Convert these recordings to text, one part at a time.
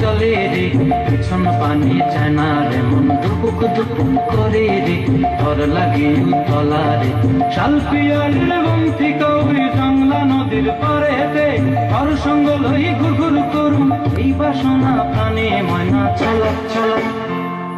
চলে রে পিছন পানি চায় না রে, মন দুপুক দুপুক করে রে, ঘর লাগে উতলা রে। শাল পিয়ালির বংশী কবি জংলা নদীর পারেতে, ঘর সঙ্গ লই ঘুর ঘুর করুম এই বাসনা প্রাণে। ময়না ছলক ছলক,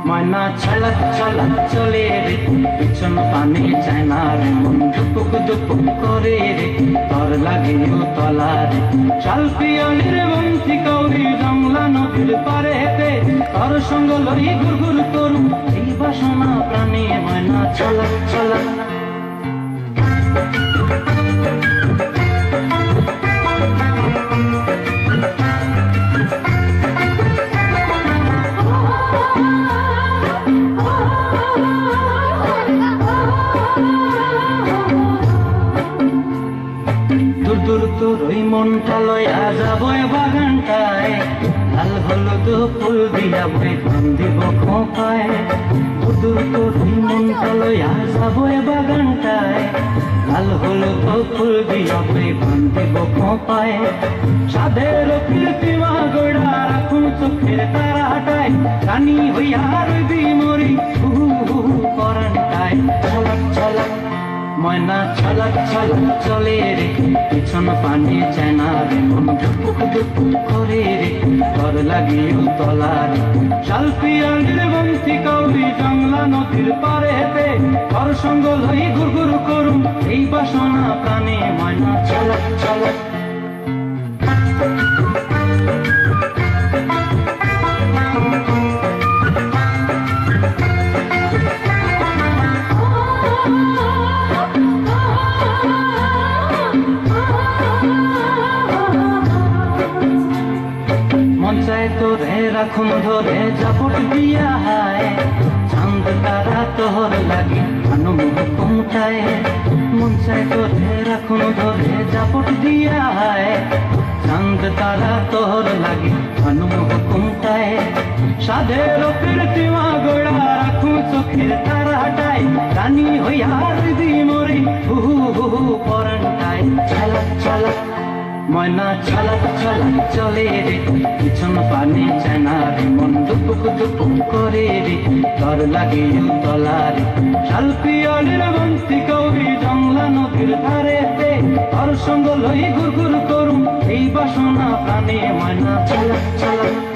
ময়না ছলক ছলক চলে রে পিছন পানি চায় না রে, মন দুপুক দুপুক করে রে, ঘর লাগে উতলা রে। শাল পিয়ালির বংশী কবি জংলা নদীর পারেতে, ঘর সঙ্গ লই ঘুর ঘুর করুম এই বাসনা প্রাণে। ময়না ছলক ছলক। দূর দূর তোর ওই মনটা লয়া যাবো বাগানটায়, লাল হলুদ ফুল দিয়া বই দিব খোঁপায়। দূর দূর তোর ওই মনটা লয়া যাবো বাগানটায়, লাল হলুদ ফুল দিয়া বই দিব খোঁপায়। সাধের কীর্তিমা গোড়া রাখুন চোখের তারাটায়, রানী হইয়া রইবি মরি পরানটায়। ছলক ছলক, ময়না ছলক ছলক চলে রে পিছন পানি চায় না রে, মন দুপুক দুপুক করে রে, ঘর লাগে উতলা রে। শাল পিয়ালির বংশী কবি জংলা নদীর পারেতে, ঘর সঙ্গ লই ঘুর ঘুর করুম এই বাসনা প্রাণে। ময়না ছলক ছলক। মন চায় তোরে রাখুন ধরে জাপট দিয়া হায়, চাঁদ তারা তোর লাগি আনুম হুকুমটায়। মন চায় তোরে রাখুন ধরে জাপট দিয়া হায়, চাঁদ তারা তোর লাগি আনুম হুকুমটায়। সাধের কীর্তিমা গোড়া রাখুন চোখের তারাটায়, রানী হইয়া রইবি মরি পরানটায়। ছলক ছলক, ময়না ছলক ছলক চলে রে পিছন পানি চায় না রে, মন দুপুক দুপুক করে রে, ঘর লাগে উতলা রে। শাল পিয়ালির বংশী কবি জংলা নদীর ধারেতে, ঘর সঙ্গ লই ঘুর ঘুর করুম এই বাসনা প্রাণে। ময়না ছলক ছলক।